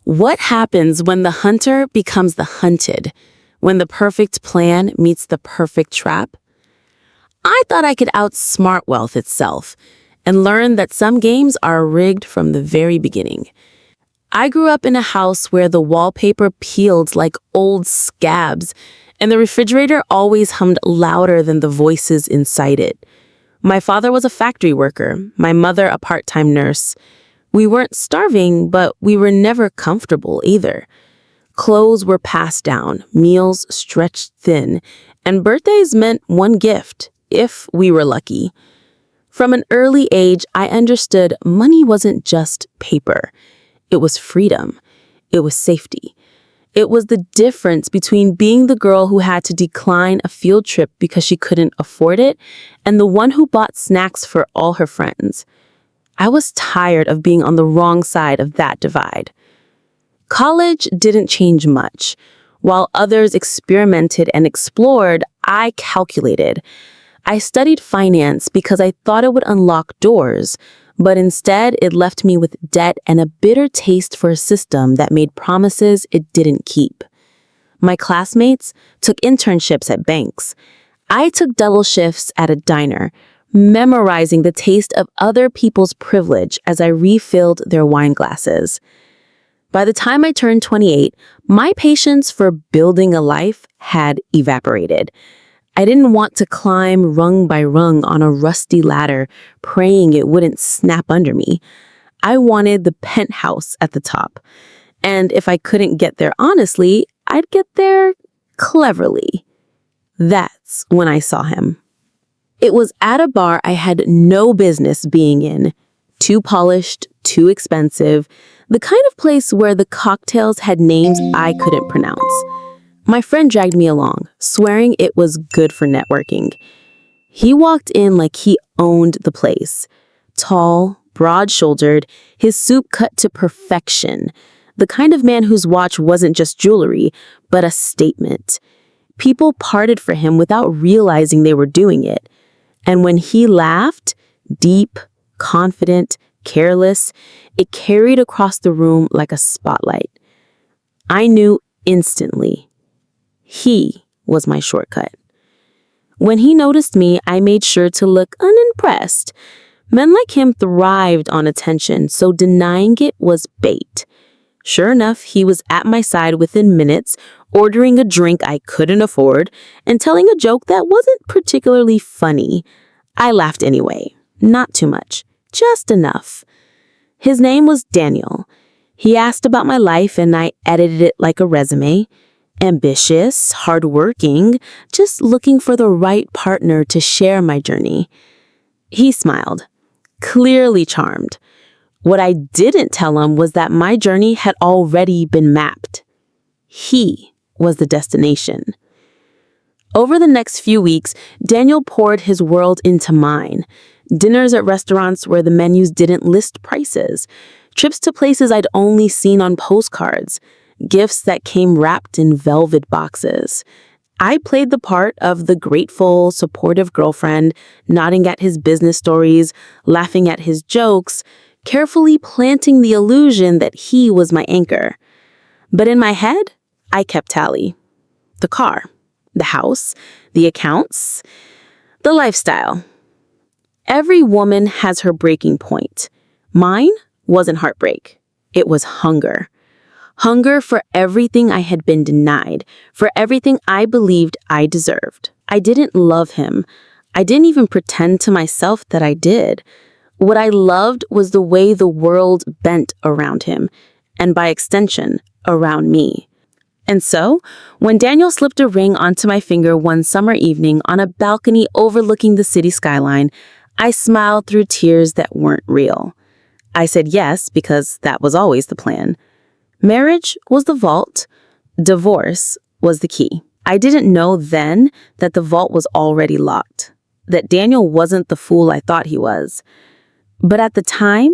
What happens when the hunter becomes the hunted? When the perfect plan meets the perfect trap? I thought I could outsmart wealth itself and learn that some games are rigged from the very beginning. I grew up in a house where the wallpaper peeled like old scabs, and the refrigerator always hummed louder than the voices inside it. My father was a factory worker, my mother a part-time nurse. We weren't starving, but we were never comfortable either. Clothes were passed down, meals stretched thin, and birthdays meant one gift, if we were lucky. From an early age, I understood money wasn't just paper. It was freedom. It was safety. It was the difference between being the girl who had to decline a field trip because she couldn't afford it and the one who bought snacks for all her friends. I was tired of being on the wrong side of that divide. College didn't change much. While others experimented and explored, I calculated. I studied finance because I thought it would unlock doors, but instead it left me with debt and a bitter taste for a system that made promises it didn't keep. My classmates took internships at banks. I took double shifts at a diner, memorizing the taste of other people's privilege as I refilled their wine glasses. By the time I turned 28, my patience for building a life had evaporated. I didn't want to climb rung by rung on a rusty ladder, praying it wouldn't snap under me. I wanted the penthouse at the top. And if I couldn't get there honestly, I'd get there cleverly. That's when I saw him. It was at a bar I had no business being in. Too polished, too expensive, the kind of place where the cocktails had names I couldn't pronounce. My friend dragged me along, swearing it was good for networking. He walked in like he owned the place. Tall, broad-shouldered, his suit cut to perfection. The kind of man whose watch wasn't just jewelry, but a statement. People parted for him without realizing they were doing it. And when he laughed, deep, confident, careless, it carried across the room like a spotlight. I knew instantly. He was my shortcut. When he noticed me, I made sure to look unimpressed. Men like him thrived on attention, so denying it was bait. Sure enough, he was at my side within minutes, ordering a drink I couldn't afford, and telling a joke that wasn't particularly funny. I laughed anyway. Not too much. Just enough. His name was Daniel. He asked about my life and I edited it like a resume. Ambitious, hardworking, just looking for the right partner to share my journey. He smiled, clearly charmed. What I didn't tell him was that my journey had already been mapped. He was the destination. Over the next few weeks, Daniel poured his world into mine. Dinners at restaurants where the menus didn't list prices. Trips to places I'd only seen on postcards. Gifts that came wrapped in velvet boxes. I played the part of the grateful, supportive girlfriend, nodding at his business stories, laughing at his jokes, carefully planting the illusion that he was my anchor. But in my head, I kept tally. The car, the house, the accounts, the lifestyle. Every woman has her breaking point. Mine wasn't heartbreak. It was hunger. Hunger for everything I had been denied, for everything I believed I deserved. I didn't love him. I didn't even pretend to myself that I did. What I loved was the way the world bent around him, and by extension, around me. And so, when Daniel slipped a ring onto my finger one summer evening on a balcony overlooking the city skyline, I smiled through tears that weren't real. I said yes because that was always the plan. Marriage was the vault. Divorce was the key. I didn't know then that the vault was already locked, that Daniel wasn't the fool I thought he was. But at the time,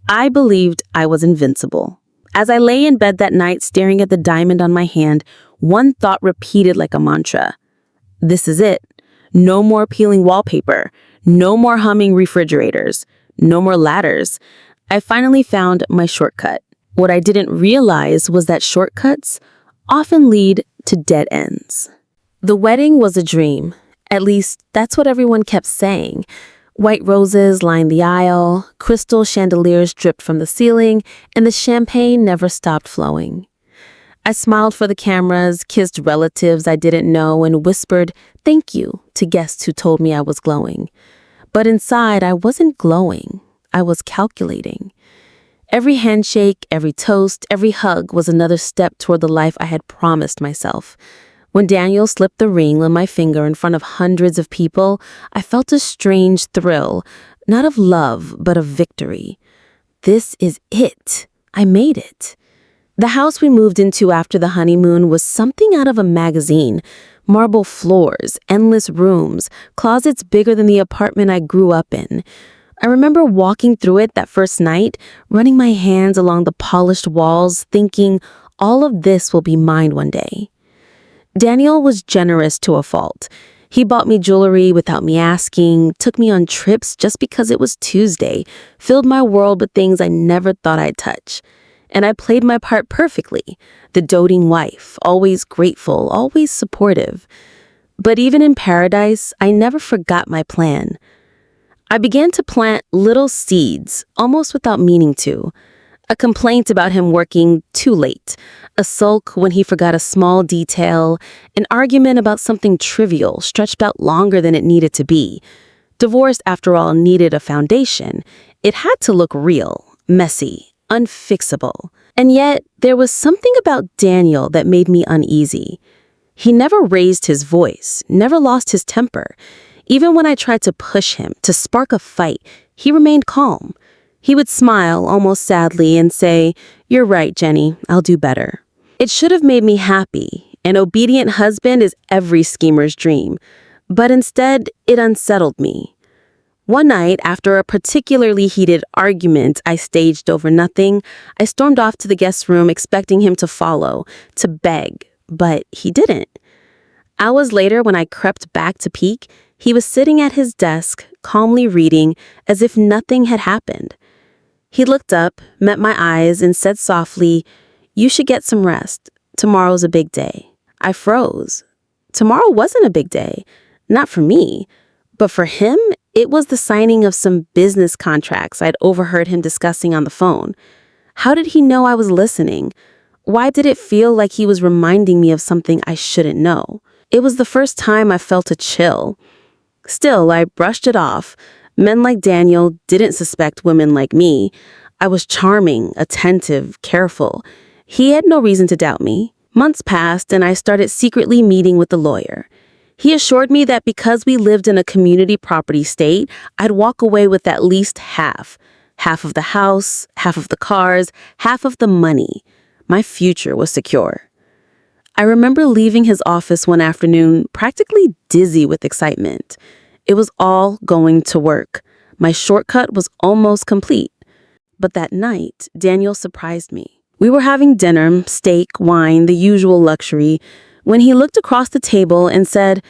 I believed I was invincible. As I lay in bed that night staring at the diamond on my hand, one thought repeated like a mantra. This is it. No more peeling wallpaper. No more humming refrigerators. No more ladders. I finally found my shortcut. What I didn't realize was that shortcuts often lead to dead ends. The wedding was a dream. At least, that's what everyone kept saying. White roses lined the aisle, crystal chandeliers dripped from the ceiling, and the champagne never stopped flowing. I smiled for the cameras, kissed relatives I didn't know, and whispered thank you to guests who told me I was glowing. But inside, I wasn't glowing. I was calculating. Every handshake, every toast, every hug was another step toward the life I had promised myself. When Daniel slipped the ring on my finger in front of hundreds of people, I felt a strange thrill, not of love, but of victory. This is it. I made it. The house we moved into after the honeymoon was something out of a magazine. Marble floors, endless rooms, closets bigger than the apartment I grew up in. I remember walking through it that first night, running my hands along the polished walls, thinking, all of this will be mine one day. Daniel was generous to a fault. He bought me jewelry without me asking, took me on trips just because it was Tuesday, filled my world with things I never thought I'd touch. And I played my part perfectly, the doting wife, always grateful, always supportive. But even in paradise, I never forgot my plan. I began to plant little seeds, almost without meaning to. A complaint about him working too late, a sulk when he forgot a small detail, an argument about something trivial stretched out longer than it needed to be. Divorce, after all, needed a foundation. It had to look real, messy, unfixable. And yet, there was something about Daniel that made me uneasy. He never raised his voice, never lost his temper. Even when I tried to push him, to spark a fight, he remained calm. He would smile, almost sadly, and say, "You're right, Jenny, I'll do better." It should have made me happy. An obedient husband is every schemer's dream. But instead, it unsettled me. One night, after a particularly heated argument I staged over nothing, I stormed off to the guest room expecting him to follow, to beg, but he didn't. Hours later, when I crept back to peek, he was sitting at his desk, calmly reading, as if nothing had happened. He looked up, met my eyes, and said softly, "You should get some rest. Tomorrow's a big day." I froze. Tomorrow wasn't a big day. Not for me. But for him, it was the signing of some business contracts I'd overheard him discussing on the phone. How did he know I was listening? Why did it feel like he was reminding me of something I shouldn't know? It was the first time I felt a chill. Still, I brushed it off. Men like Daniel didn't suspect women like me. I was charming, attentive, careful. He had no reason to doubt me. Months passed, and I started secretly meeting with the lawyer. He assured me that because we lived in a community property state, I'd walk away with at least half. Half of the house, half of the cars, half of the money. My future was secure. I remember leaving his office one afternoon, practically dizzy with excitement. It was all going to work. My shortcut was almost complete. But that night, Daniel surprised me. We were having dinner, steak, wine, the usual luxury, when he looked across the table and said,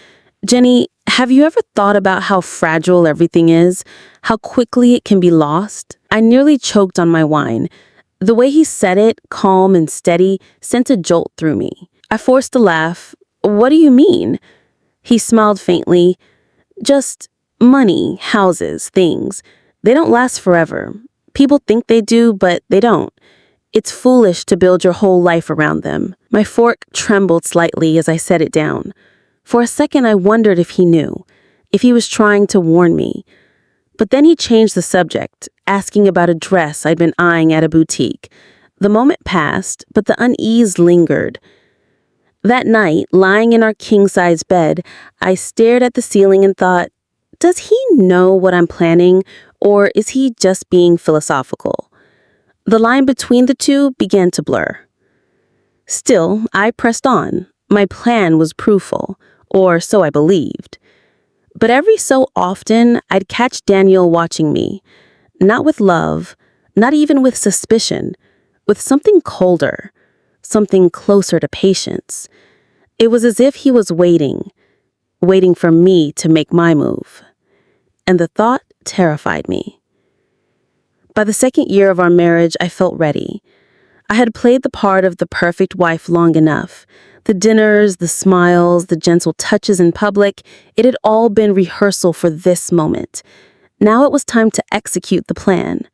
"Jenny, have you ever thought about how fragile everything is? How quickly it can be lost?" I nearly choked on my wine. The way he said it, calm and steady, sent a jolt through me. I forced a laugh. "What do you mean?" He smiled faintly. "Just money, houses, things. They don't last forever. People think they do, but they don't. It's foolish to build your whole life around them." My fork trembled slightly as I set it down. For a second, I wondered if he knew, if he was trying to warn me. But then he changed the subject, asking about a dress I'd been eyeing at a boutique. The moment passed, but the unease lingered. That night, lying in our king-size bed, I stared at the ceiling and thought, does he know what I'm planning, or is he just being philosophical? The line between the two began to blur. Still, I pressed on. My plan was proofful, or so I believed. But every so often, I'd catch Daniel watching me, not with love, not even with suspicion, with something colder, something closer to patience. It was as if he was waiting for me to make my move. And the thought terrified me. By the second year of our marriage, I felt ready. I had played the part of the perfect wife long enough. The dinners, the smiles, the gentle touches in public, it had all been rehearsal for this moment. Now it was time to execute the plan.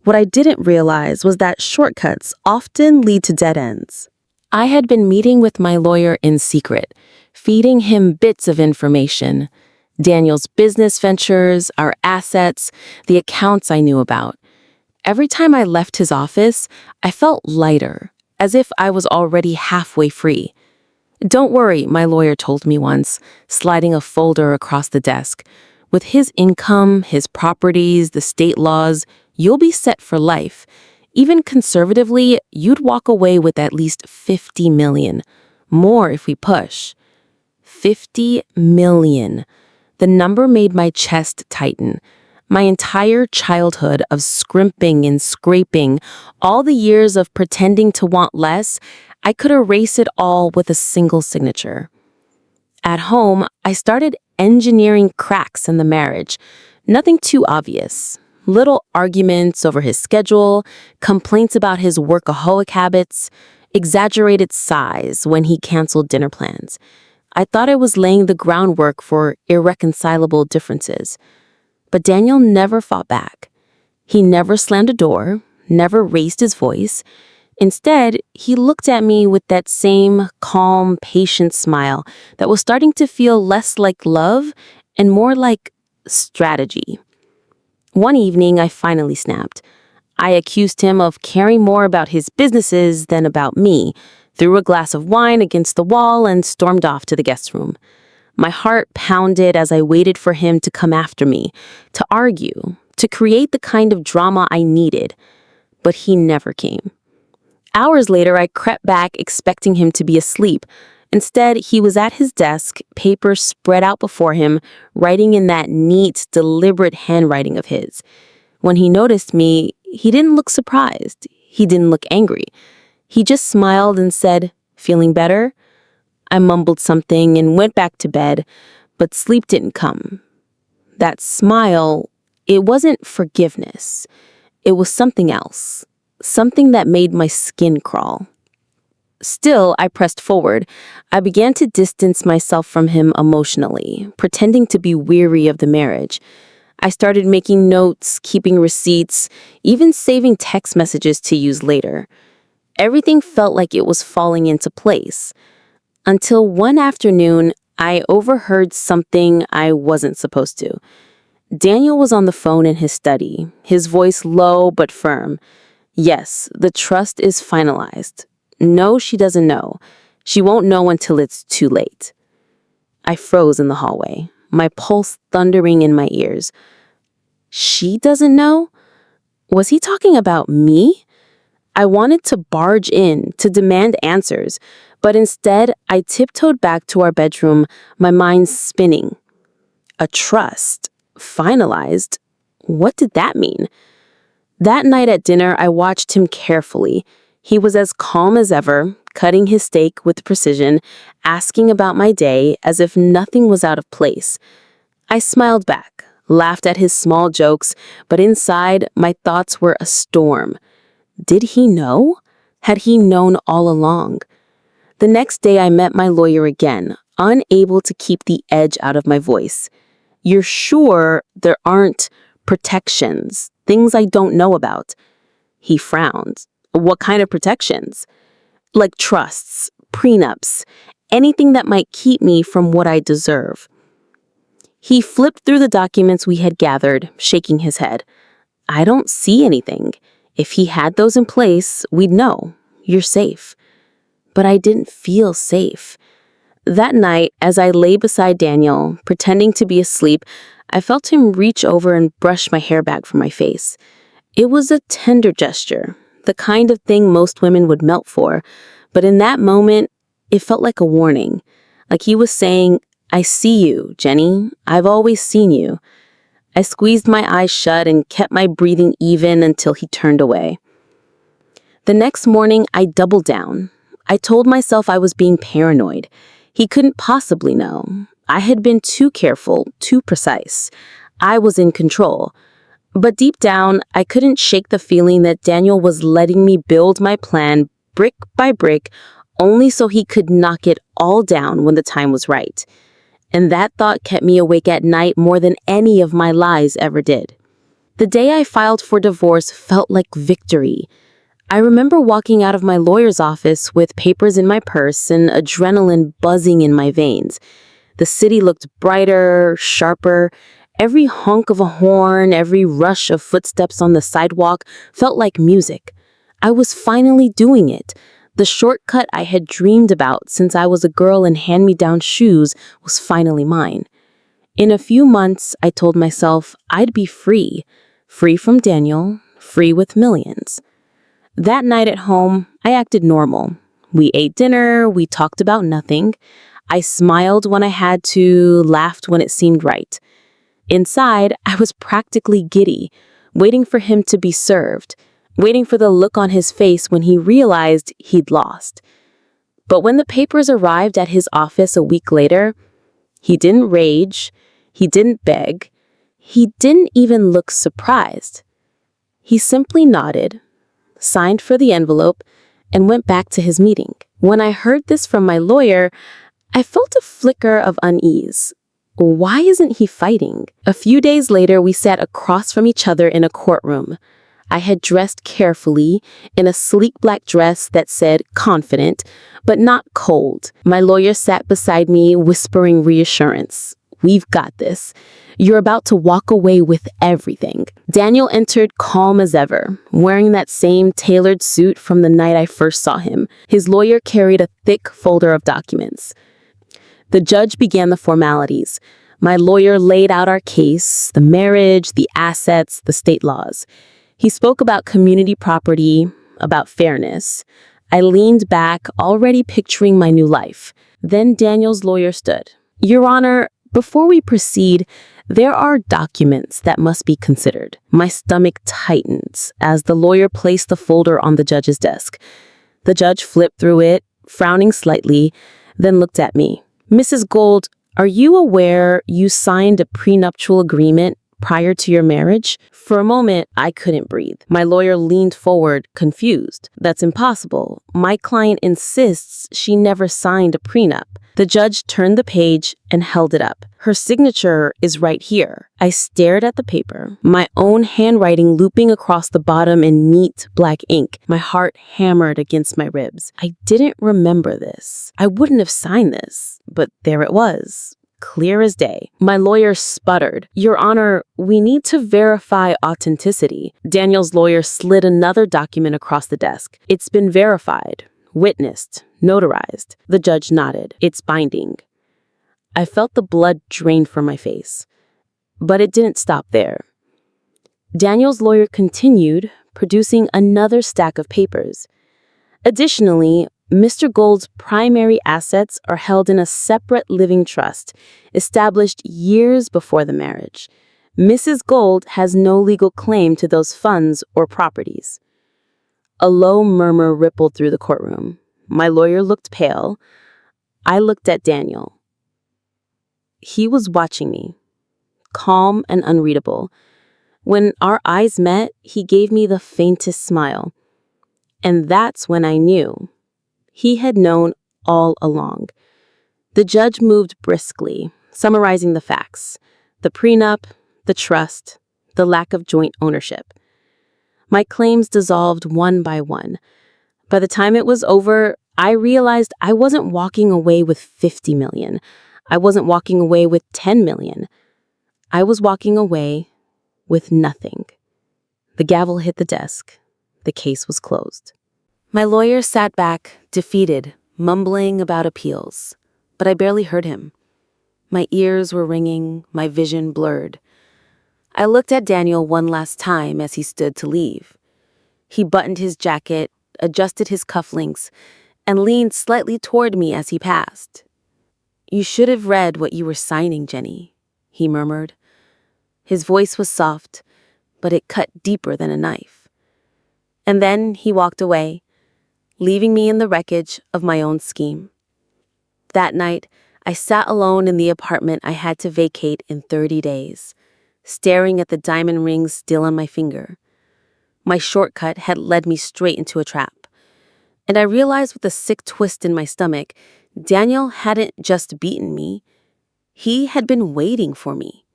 What I didn't realize was that shortcuts often lead to dead ends. I had been meeting with my lawyer in secret, feeding him bits of information. Daniel's business ventures, our assets, the accounts I knew about. Every time I left his office, I felt lighter, as if I was already halfway free. "Don't worry," my lawyer told me once, sliding a folder across the desk. "With his income, his properties, the state laws, you'll be set for life. Even conservatively, you'd walk away with at least 50 million. More if we push." 50 million. The number made my chest tighten. My entire childhood of scrimping and scraping, all the years of pretending to want less, I could erase it all with a single signature. At home, I started engineering cracks in the marriage. Nothing too obvious. Little arguments over his schedule, complaints about his workaholic habits, exaggerated sighs when he canceled dinner plans. I thought I was laying the groundwork for irreconcilable differences. But Daniel never fought back. He never slammed a door, never raised his voice. Instead, he looked at me with that same calm, patient smile that was starting to feel less like love and more like strategy. One evening, I finally snapped. I accused him of caring more about his businesses than about me, threw a glass of wine against the wall, and stormed off to the guest room. My heart pounded as I waited for him to come after me, to argue, to create the kind of drama I needed. But he never came. Hours later, I crept back expecting him to be asleep. Instead, he was at his desk, papers spread out before him, writing in that neat, deliberate handwriting of his. When he noticed me, he didn't look surprised. He didn't look angry. He just smiled and said, "Feeling better?" I mumbled something and went back to bed, but sleep didn't come. That smile, it wasn't forgiveness. It was something else, something that made my skin crawl. Still, I pressed forward. I began to distance myself from him emotionally, pretending to be weary of the marriage. I started making notes, keeping receipts, even saving text messages to use later. Everything felt like it was falling into place. Until one afternoon, I overheard something I wasn't supposed to. Daniel was on the phone in his study, his voice low but firm. "Yes, the trust is finalized. No, she doesn't know. She won't know until it's too late." I froze in the hallway, my pulse thundering in my ears. She doesn't know? Was he talking about me? I wanted to barge in, to demand answers, but instead I tiptoed back to our bedroom, my mind spinning. A trust? Finalized? What did that mean? That night at dinner, I watched him carefully. He was as calm as ever, cutting his steak with precision, asking about my day as if nothing was out of place. I smiled back, laughed at his small jokes, but inside, my thoughts were a storm. Did he know? Had he known all along? The next day I met my lawyer again, unable to keep the edge out of my voice. "You're sure there aren't protections, things I don't know about?" He frowned. "What kind of protections?" "Like trusts, prenups, anything that might keep me from what I deserve." He flipped through the documents we had gathered, shaking his head. "I don't see anything. If he had those in place, we'd know. You're safe." But I didn't feel safe. That night, as I lay beside Daniel, pretending to be asleep, I felt him reach over and brush my hair back from my face. It was a tender gesture, the kind of thing most women would melt for, but in that moment, it felt like a warning. Like he was saying, "I see you, Jenny. I've always seen you." I squeezed my eyes shut and kept my breathing even until he turned away. The next morning, I doubled down. I told myself I was being paranoid. He couldn't possibly know. I had been too careful, too precise. I was in control. But deep down, I couldn't shake the feeling that Daniel was letting me build my plan brick by brick, only so he could knock it all down when the time was right. And that thought kept me awake at night more than any of my lies ever did. The day I filed for divorce felt like victory. I remember walking out of my lawyer's office with papers in my purse and adrenaline buzzing in my veins. The city looked brighter, sharper. Every honk of a horn, every rush of footsteps on the sidewalk felt like music. I was finally doing it. The shortcut I had dreamed about since I was a girl in hand-me-down shoes was finally mine. In a few months, I told myself I'd be free. Free from Daniel, free with millions. That night at home, I acted normal. We ate dinner, we talked about nothing. I smiled when I had to, laughed when it seemed right. Inside, I was practically giddy, waiting for him to be served, waiting for the look on his face when he realized he'd lost. But when the papers arrived at his office a week later, he didn't rage, he didn't beg, he didn't even look surprised. He simply nodded, signed for the envelope, and went back to his meeting. When I heard this from my lawyer, I felt a flicker of unease. Why isn't he fighting? A few days later, we sat across from each other in a courtroom. I had dressed carefully in a sleek black dress that said confident, but not cold. My lawyer sat beside me, whispering reassurance. We've got this. You're about to walk away with everything. Daniel entered calm as ever, wearing that same tailored suit from the night I first saw him. His lawyer carried a thick folder of documents. The judge began the formalities. My lawyer laid out our case, the marriage, the assets, the state laws. He spoke about community property, about fairness. I leaned back, already picturing my new life. Then Daniel's lawyer stood. Your Honor, before we proceed, there are documents that must be considered. My stomach tightened as the lawyer placed the folder on the judge's desk. The judge flipped through it, frowning slightly, then looked at me. Mrs. Gold, are you aware you signed a prenuptial agreement prior to your marriage? For a moment, I couldn't breathe. My lawyer leaned forward, confused. That's impossible. My client insists she never signed a prenup. The judge turned the page and held it up. Her signature is right here. I stared at the paper, my own handwriting looping across the bottom in neat black ink. My heart hammered against my ribs. I didn't remember this. I wouldn't have signed this, but there it was. Clear as day. My lawyer sputtered. Your Honor, we need to verify authenticity. Daniel's lawyer slid another document across the desk. It's been verified, witnessed, notarized. The judge nodded. It's binding. I felt the blood drain from my face. But it didn't stop there. Daniel's lawyer continued, producing another stack of papers. Additionally, Mr. Gold's primary assets are held in a separate living trust, established years before the marriage. Mrs. Gold has no legal claim to those funds or properties. A low murmur rippled through the courtroom. My lawyer looked pale. I looked at Daniel. He was watching me, calm and unreadable. When our eyes met, he gave me the faintest smile. And that's when I knew. He had known all along. The judge moved briskly, summarizing the facts: the prenup, the trust, the lack of joint ownership. My claims dissolved one by one. By the time it was over, I realized I wasn't walking away with 50 million. I wasn't walking away with 10 million. I was walking away with nothing. The gavel hit the desk. The case was closed. My lawyer sat back, defeated, mumbling about appeals, but I barely heard him. My ears were ringing, my vision blurred. I looked at Daniel one last time as he stood to leave. He buttoned his jacket, adjusted his cufflinks, and leaned slightly toward me as he passed. You should have read what you were signing, Jenny, he murmured. His voice was soft, but it cut deeper than a knife. And then he walked away, leaving me in the wreckage of my own scheme. That night, I sat alone in the apartment I had to vacate in 30 days. staring at the diamond rings still on my finger. My shortcut had led me straight into a trap. And I realized with a sick twist in my stomach, Daniel hadn't just beaten me. He had been waiting for me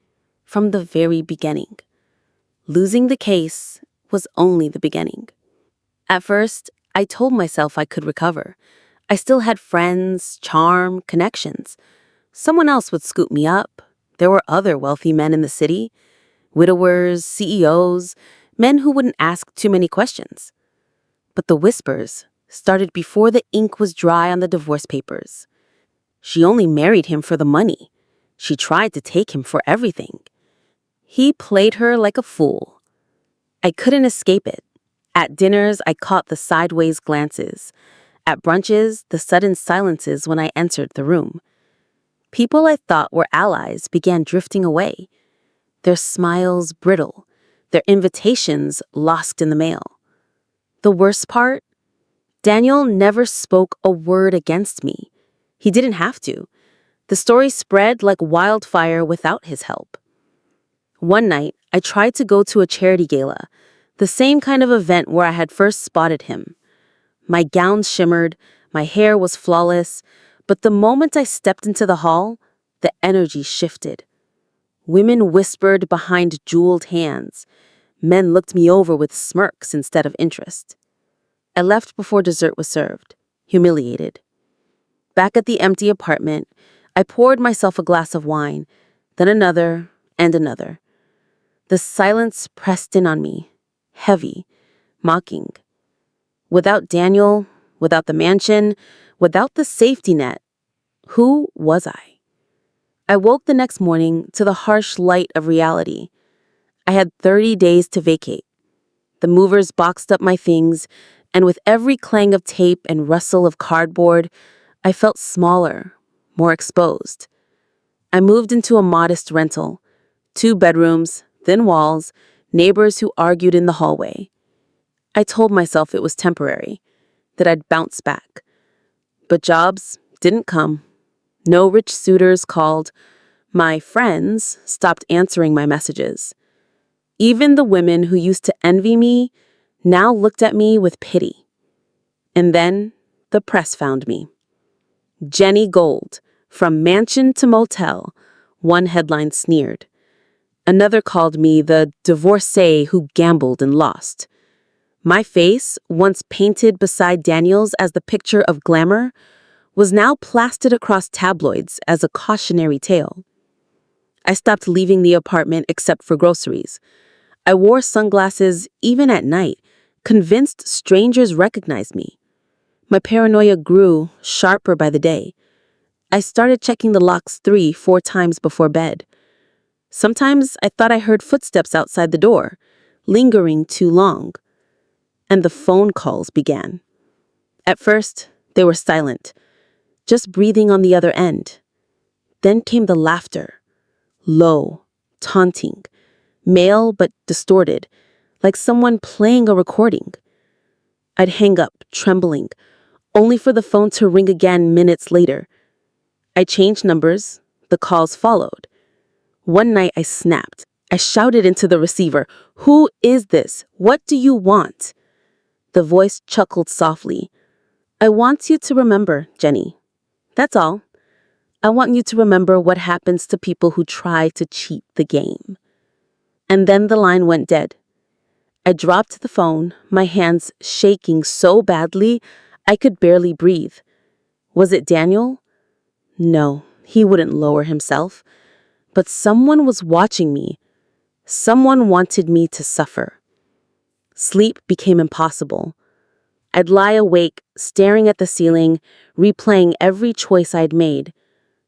from the very beginning. Losing the case was only the beginning. At first, I told myself I could recover. I still had friends, charm, connections. Someone else would scoop me up. There were other wealthy men in the city, widowers, CEOs, men who wouldn't ask too many questions. But the whispers started before the ink was dry on the divorce papers. She only married him for the money. She tried to take him for everything. He played her like a fool. I couldn't escape it. At dinners, I caught the sideways glances. At brunches, the sudden silences when I entered the room. People I thought were allies began drifting away. Their smiles brittle, their invitations lost in the mail. The worst part? Daniel never spoke a word against me. He didn't have to. The story spread like wildfire without his help. One night, I tried to go to a charity gala, the same kind of event where I had first spotted him. My gown shimmered, my hair was flawless, but the moment I stepped into the hall, the energy shifted. Women whispered behind jeweled hands. Men looked me over with smirks instead of interest. I left before dessert was served, humiliated. Back at the empty apartment, I poured myself a glass of wine, then another and another. The silence pressed in on me, heavy, mocking. Without Daniel, without the mansion, without the safety net, who was I? I woke the next morning to the harsh light of reality. I had 30 days to vacate. The movers boxed up my things, and with every clang of tape and rustle of cardboard, I felt smaller, more exposed. I moved into a modest rental, 2 bedrooms, thin walls, neighbors who argued in the hallway. I told myself it was temporary, that I'd bounce back. But jobs didn't come. No rich suitors called. My friends stopped answering my messages. Even the women who used to envy me now looked at me with pity. And then the press found me. Jenny Gold, from mansion to motel, one headline sneered. Another called me the divorcee who gambled and lost. My face, once painted beside Daniel's as the picture of glamour, was now plastered across tabloids as a cautionary tale. I stopped leaving the apartment except for groceries. I wore sunglasses even at night, convinced strangers recognized me. My paranoia grew, sharper by the day. I started checking the locks 3-4 times before bed. Sometimes I thought I heard footsteps outside the door, lingering too long. And the phone calls began. At first, they were silent, just breathing on the other end. Then came the laughter, low, taunting, male but distorted, like someone playing a recording. I'd hang up, trembling, only for the phone to ring again minutes later. I changed numbers, the calls followed. One night I snapped. I shouted into the receiver, "Who is this? What do you want?" The voice chuckled softly. "I want you to remember, Jenny. That's all. I want you to remember what happens to people who try to cheat the game." And then the line went dead. I dropped the phone, my hands shaking so badly I could barely breathe. Was it Daniel? No, he wouldn't lower himself. But someone was watching me. Someone wanted me to suffer. Sleep became impossible. I'd lie awake, staring at the ceiling, replaying every choice I'd made.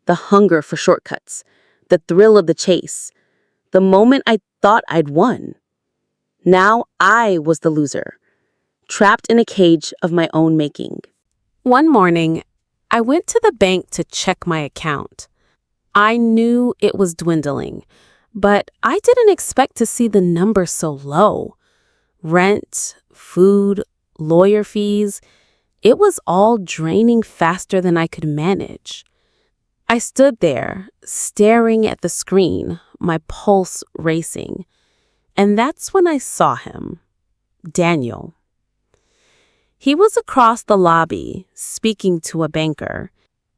The hunger for shortcuts, the thrill of the chase, the moment I thought I'd won. Now I was the loser, trapped in a cage of my own making. One morning, I went to the bank to check my account. I knew it was dwindling, but I didn't expect to see the number so low. Rent, food, lawyer fees, it was all draining faster than I could manage. I stood there, staring at the screen, my pulse racing. And that's when I saw him, Daniel. He was across the lobby, speaking to a banker.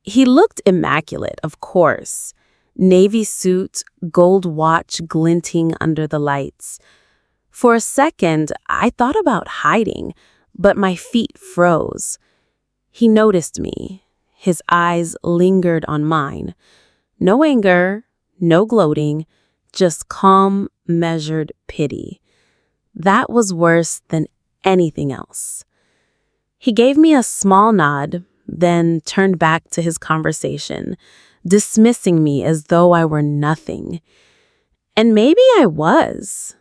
He looked immaculate, of course. Navy suit, gold watch glinting under the lights. For a second, I thought about hiding, but my feet froze. He noticed me. His eyes lingered on mine. No anger, no gloating, just calm, measured pity. That was worse than anything else. He gave me a small nod, then turned back to his conversation, dismissing me as though I were nothing. And maybe I was.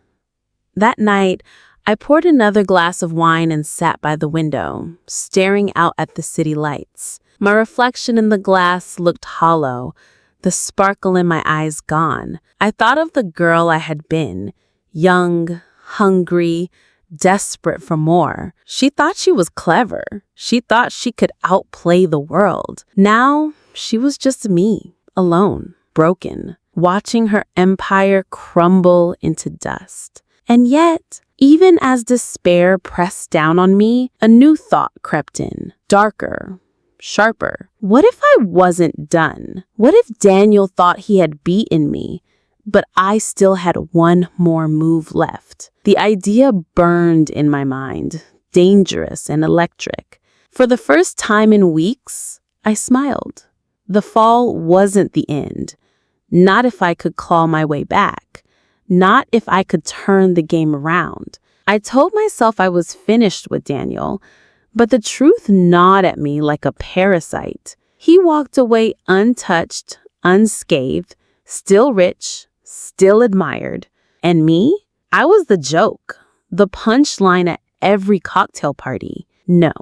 That night, I poured another glass of wine and sat by the window, staring out at the city lights. My reflection in the glass looked hollow, the sparkle in my eyes gone. I thought of the girl I had been, young, hungry, desperate for more. She thought she was clever. She thought she could outplay the world. Now, she was just me, alone, broken, watching her empire crumble into dust. And yet, even as despair pressed down on me, a new thought crept in, darker, sharper. What if I wasn't done? What if Daniel thought he had beaten me, but I still had one more move left? The idea burned in my mind, dangerous and electric. For the first time in weeks, I smiled. The fall wasn't the end. Not if I could claw my way back. Not if I could turn the game around. I told myself I was finished with Daniel, but the truth gnawed at me like a parasite. He walked away untouched, unscathed, still rich, still admired. And me? I was the joke, the punchline at every cocktail party. No,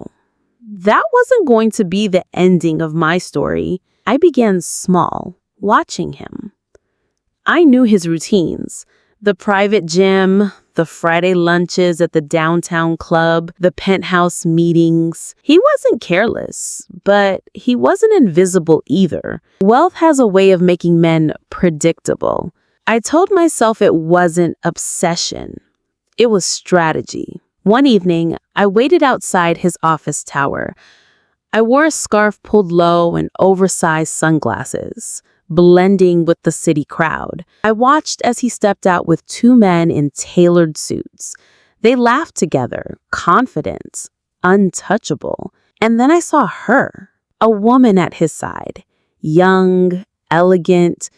that wasn't going to be the ending of my story. I began small, watching him. I knew his routines. The private gym, the Friday lunches at the downtown club, the penthouse meetings. He wasn't careless, but he wasn't invisible either. Wealth has a way of making men predictable. I told myself it wasn't obsession. It was strategy. One evening, I waited outside his office tower. I wore a scarf pulled low and oversized sunglasses, blending with the city crowd. I watched as he stepped out with two men in tailored suits. They laughed together, confident, untouchable. And then I saw her, a woman at his side, young, elegant.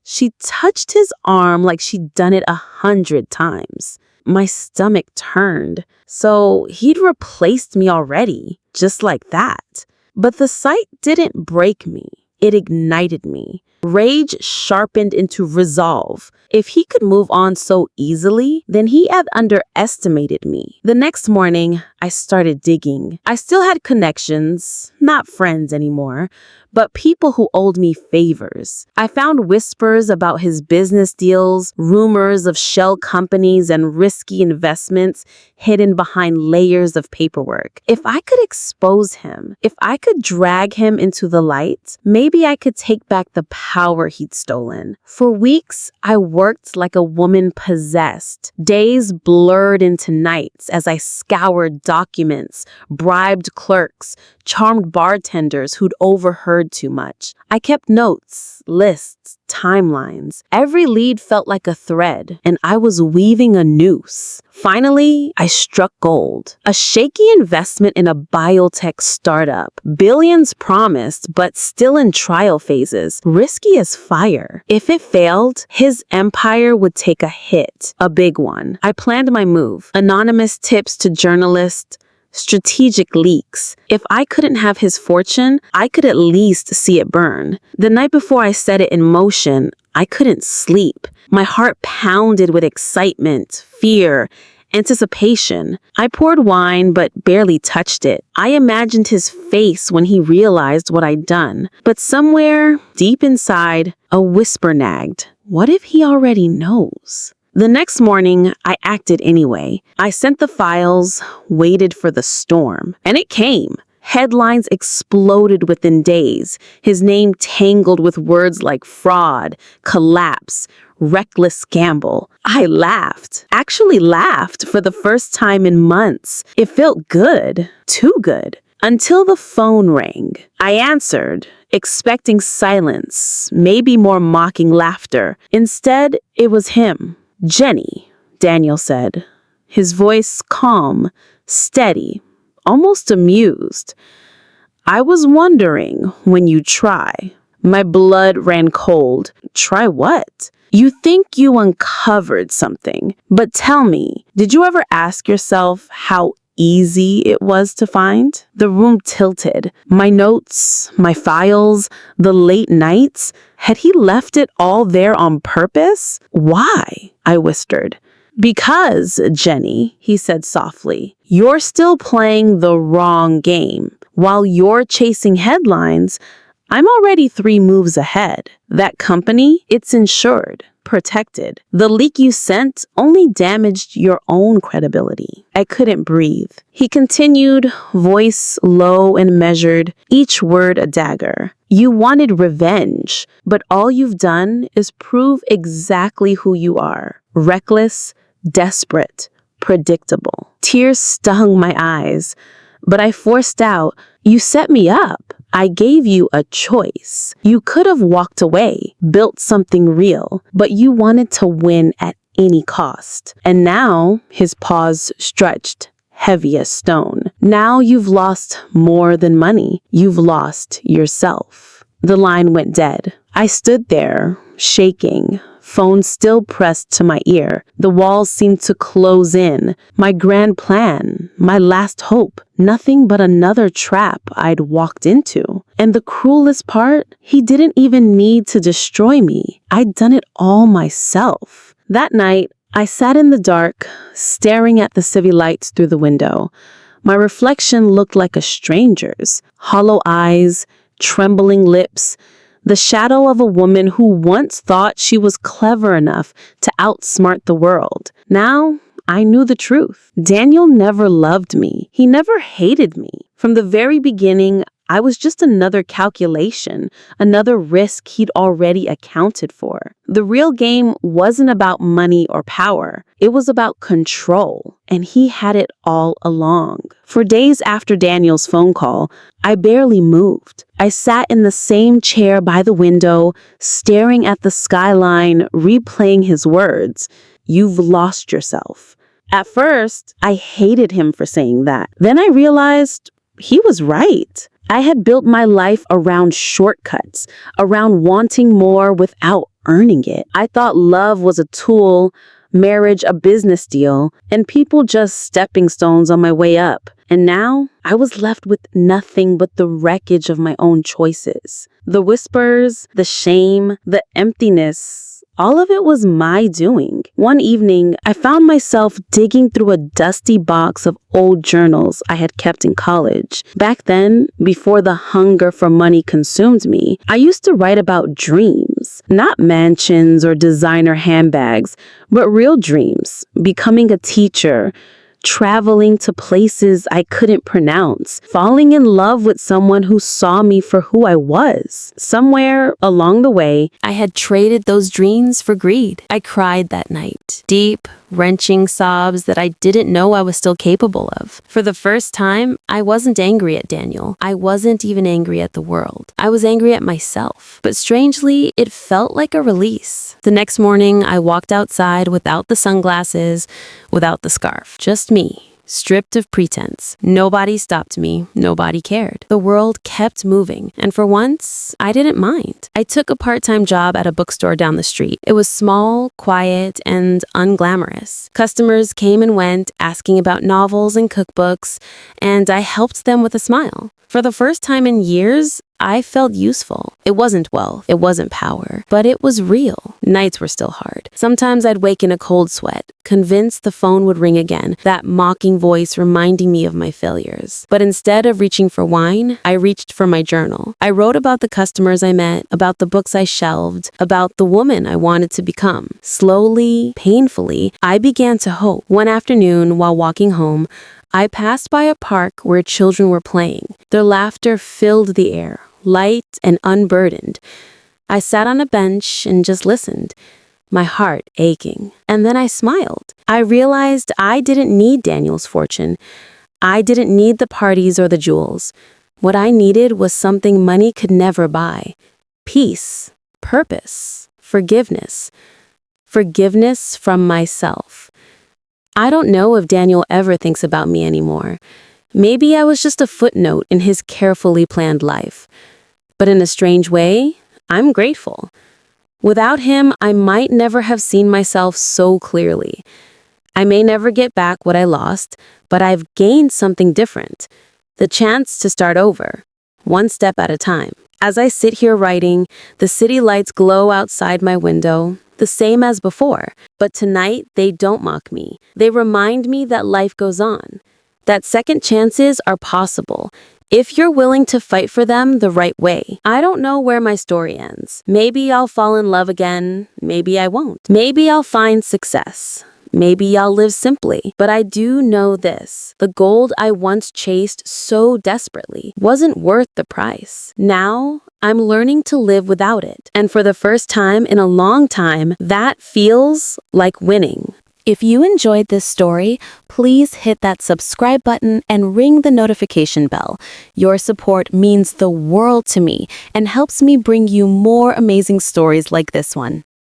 She touched his arm like she'd done it 100 times. My stomach turned. So he'd replaced me already, just like that. But the sight didn't break me. It ignited me. Rage sharpened into resolve. If he could move on so easily, then he had underestimated me. The next morning, I started digging. I still had connections, not friends anymore, but people who owed me favors. I found whispers about his business deals, rumors of shell companies and risky investments hidden behind layers of paperwork. If I could expose him, if I could drag him into the light, maybe I could take back the power he'd stolen. For weeks, I worked like a woman possessed. Days blurred into nights as I scoured documents, bribed clerks, charmed bartenders who'd overheard too much. I kept notes, lists, timelines. Every lead felt like a thread, and I was weaving a noose. Finally, I struck gold. A shaky investment in a biotech startup. Billions promised, but still in trial phases. Risky as fire. If it failed, his empire would take a hit. A big one. I planned my move. Anonymous tips to journalists. Strategic leaks. If I couldn't have his fortune, I could at least see it burn. The night before I set it in motion, I couldn't sleep. My heart pounded with excitement, fear, anticipation. I poured wine but barely touched it. I imagined his face when he realized what I'd done. But somewhere, deep inside, a whisper nagged. What if he already knows? The next morning, I acted anyway. I sent the files, waited for the storm, and it came. Headlines exploded within days. His name tangled with words like fraud, collapse, reckless gamble. I laughed. Actually laughed for the first time in months. It felt good. Too good. Until the phone rang. I answered, expecting silence, maybe more mocking laughter. Instead, it was him. "Jenny," Daniel said. His voice calm, steady, almost amused. "I was wondering when you try." My blood ran cold. Try what? You think you uncovered something, but tell me, did you ever ask yourself how easy it was to find? The room tilted. My notes, my files, the late nights. Had he left it all there on purpose? Why? I whispered. "Because, Jenny," he said softly, "you're still playing the wrong game. While you're chasing headlines, I'm already 3 moves ahead. That company, it's insured, protected. The leak you sent only damaged your own credibility." I couldn't breathe. He continued, voice low and measured, each word a dagger. "You wanted revenge, but all you've done is prove exactly who you are. Reckless, desperate, predictable." Tears stung my eyes, but I forced out, "You set me up. I gave you a choice. You could have walked away, built something real, but you wanted to win at any cost." And now, his pause stretched, heavy as stone. "Now you've lost more than money. You've lost yourself." The line went dead. I stood there, shaking, phone still pressed to my ear. The walls seemed to close in. My grand plan, my last hope, nothing but another trap I'd walked into. And the cruelest part, he didn't even need to destroy me. I'd done it all myself. That night, I sat in the dark, staring at the city lights through the window. My reflection looked like a stranger's. Hollow eyes, trembling lips, the shadow of a woman who once thought she was clever enough to outsmart the world. Now, I knew the truth. Daniel never loved me. He never hated me. From the very beginning, I was just another calculation, another risk he'd already accounted for. The real game wasn't about money or power. It was about control, and he had it all along. For days after Daniel's phone call, I barely moved. I sat in the same chair by the window, staring at the skyline, replaying his words. "You've lost yourself." At first, I hated him for saying that. Then I realized he was right. I had built my life around shortcuts, around wanting more without earning it. I thought love was a tool, marriage a business deal, and people just stepping stones on my way up. And now I was left with nothing but the wreckage of my own choices. The whispers, the shame, the emptiness. All of it was my doing. One evening, I found myself digging through a dusty box of old journals I had kept in college. Back then, before the hunger for money consumed me, I used to write about dreams. Not mansions or designer handbags, but real dreams. Becoming a teacher, traveling to places I couldn't pronounce, falling in love with someone who saw me for who I was. Somewhere along the way, I had traded those dreams for greed. I cried that night. Deep, wrenching sobs that I didn't know I was still capable of. For the first time, I wasn't angry at Daniel. I wasn't even angry at the world. I was angry at myself. But strangely, it felt like a release. The next morning, I walked outside without the sunglasses, without the scarf. Just me, stripped of pretense. Nobody stopped me. Nobody cared. The world kept moving, and for once, I didn't mind. I took a part-time job at a bookstore down the street. It was small, quiet, and unglamorous. Customers came and went, asking about novels and cookbooks, and I helped them with a smile. For the first time in years, I felt useful. It wasn't wealth, it wasn't power, but it was real. Nights were still hard. Sometimes I'd wake in a cold sweat, convinced the phone would ring again, that mocking voice reminding me of my failures. But instead of reaching for wine, I reached for my journal. I wrote about the customers I met, about the books I shelved, about the woman I wanted to become. Slowly, painfully, I began to hope. One afternoon, while walking home, I passed by a park where children were playing. Their laughter filled the air, light and unburdened. I sat on a bench and just listened. my heart aching. And then I smiled. I realized I didn't need Daniel's fortune. I didn't need the parties or the jewels. What I needed was something money could never buy. Peace, purpose, forgiveness. Forgiveness from myself. I don't know if Daniel ever thinks about me anymore. Maybe I was just a footnote in his carefully planned life. But in a strange way, I'm grateful. Without him, I might never have seen myself so clearly. I may never get back what I lost, but I've gained something different. The chance to start over, one step at a time. As I sit here writing, the city lights glow outside my window, the same as before. But tonight, they don't mock me. They remind me that life goes on, that second chances are possible, if you're willing to fight for them the right way. I don't know where my story ends. Maybe I'll fall in love again. Maybe I won't. Maybe I'll find success. Maybe I'll live simply. But I do know this. The gold I once chased so desperately wasn't worth the price. Now, I'm learning to live without it. And for the first time in a long time, that feels like winning. If you enjoyed this story, please hit that subscribe button and ring the notification bell. Your support means the world to me and helps me bring you more amazing stories like this one.